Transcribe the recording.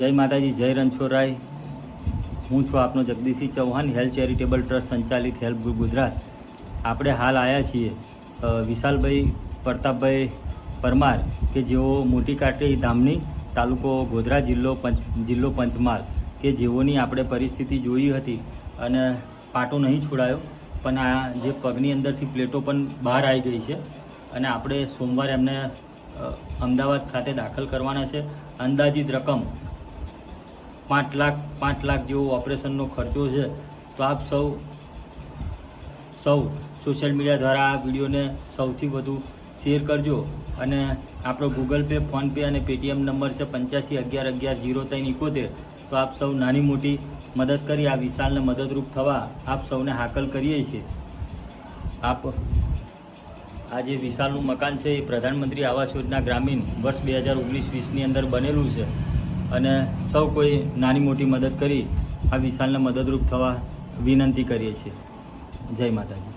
જય માતાજી, જય રણછોડરાય। હું છું આપનો Jagdishsinh Chauhan, health charitable trust સંચાલિત હેલ્પ ગ્રુપ ગુજરાત। આપણે હાલ આવ્યા છીએ વિશાલભાઈ પ્રતાપભાઈ પરમાર કે જેઓ મોટી કાટરી ધામની, તાલુકો ગોધરા, જિલ્લો પંચમહાલ, કે જેઓની આપણે પરિસ્થિતિ જોઈ હતી અને પાટો નહીં છોડાયો, પણ આ જે પગની અંદરથી પ્લેટો પણ બહાર આવી ગઈ છે અને આપણે સોમવારે એમને અમદાવાદ ખાતે દાખલ કરવાના છે। અંદાજિત રકમ 5 લાખ જેવો ઓપરેશનનો ખર્ચો છે। તો આપ સૌ સોશિયલ મીડિયા દ્વારા આ વિડીયોને સૌથી વધુ શેર કરજો અને આપણો ગૂગલ પે, ફોનપે અને પેટીએમ નંબર છે 8511110371। તો આપ સૌ નાની મોટી મદદ કરી આ વિશાલને મદદરૂપ થવા આપ સૌને હાકલ કરીએ છીએ। આ જે વિશાલનું મકાન છે એ પ્રધાનમંત્રી આવાસ યોજના ગ્રામીણ વર્ષ 2019-20ની અંદર બનેલું છે અને સૌ કોઈ નાની મોટી મદદ કરી આ વિશાલને મદદરૂપ થવા વિનંતી કરીએ છીએ। જય માતાજી।